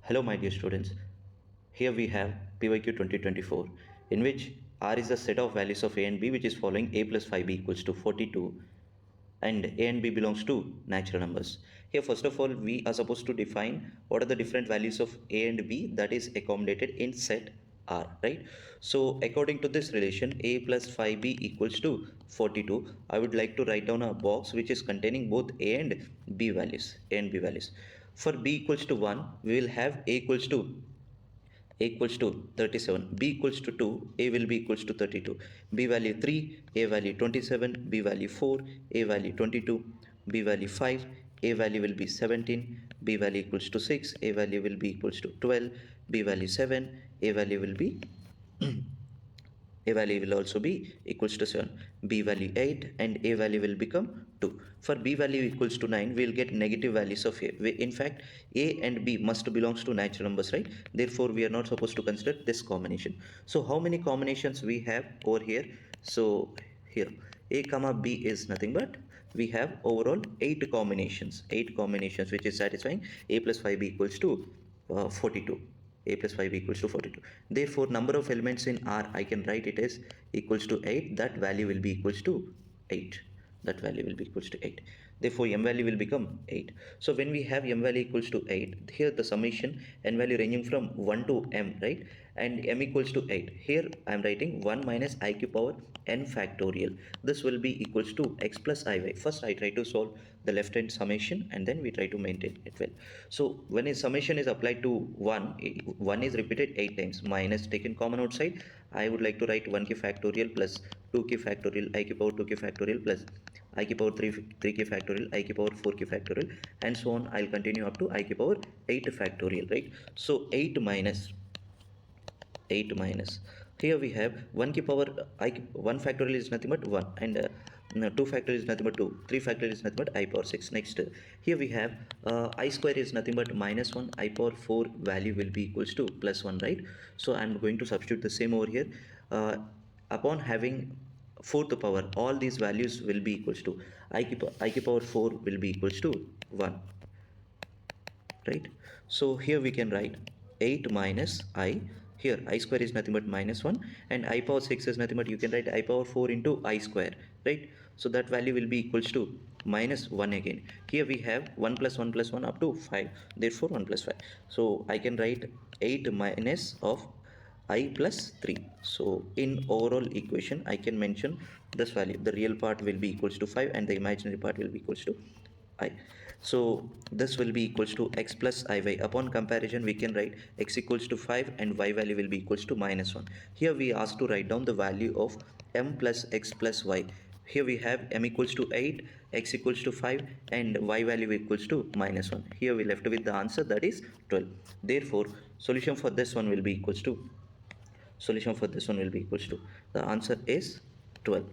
Hello my dear students, here we have PYQ 2024 in which R is the set of values of A and B which is following A plus 5B equals to 42 and A and B belongs to natural numbers. Here first of all we are supposed to define what are the different values of A and B that is accommodated in set R, right? So according to this relation A plus 5B equals to 42, I would like to write down a box which is containing both A and B values, A and B values. For B equals to 1, we will have A equals to 37, B equals to 2, A will be equals to 32, B value 3, A value 27, B value 4, A value 22, B value 5, A value will be 17, B value equals to 6, A value will be equals to 12, B value 7, A value will be A value will also be equals to 7, B value 8 and A value will become 2. For B value equals to 9, we will get negative values of A. In fact, A and B must belongs to natural numbers, right? Therefore, we are not supposed to consider this combination. So, how many combinations we have over here? So, here A comma B is nothing but we have overall 8 combinations which is satisfying A plus 5B equals to 42. A plus 5 equals to 42. Therefore, number of elements in R, I can write it as equals to 8. That value will be equals to 8. That value will be equals to 8. Therefore, M value will become 8. So, when we have M value equals to 8, here the summation N value ranging from 1 to M, right? And M equals to 8. Here, I am writing 1 minus IQ power N factorial. This will be equals to X plus IY. First, I try to solve the left hand summation and then we try to maintain it well. So, when a summation is applied to 1 is repeated 8 times minus taken common outside. I would like to write 1k factorial plus 2k factorial IQ power 2k factorial plus IQ power 3k factorial IQ power 4k factorial and so on. I'll continue up to IQ power 8 factorial, right? So 8 minus here we have 1k power 1 factorial is nothing but 1 and 2 factorial is nothing but 2, 3 factorial is nothing but I power 6. Next, here we have I square is nothing but minus 1, I power 4 value will be equals to plus 1, right? So I'm going to substitute the same over here. Upon having fourth power, all these values will be equals to IQ power 4 will be equals to 1, right? So here we can write 8 minus I. Here I square is nothing but minus 1 and I power 6 is nothing but you can write I power 4 into I square, right? So that value will be equals to minus 1 again. Here we have 1 plus 1 plus 1 up to 5, therefore 1 plus 5. So I can write 8 minus of I plus 3. So in overall equation I can mention this value. The real part will be equals to 5 and the imaginary part will be equals to I. So this will be equals to X plus IY. Upon comparison we can write X equals to 5 and Y value will be equals to minus 1. Here we asked to write down the value of M plus X plus Y. Here we have M equals to 8, X equals to 5 and Y value equals to minus 1. Here we left with the answer that is 12. Therefore, solution for this one will be equals to the answer is 12.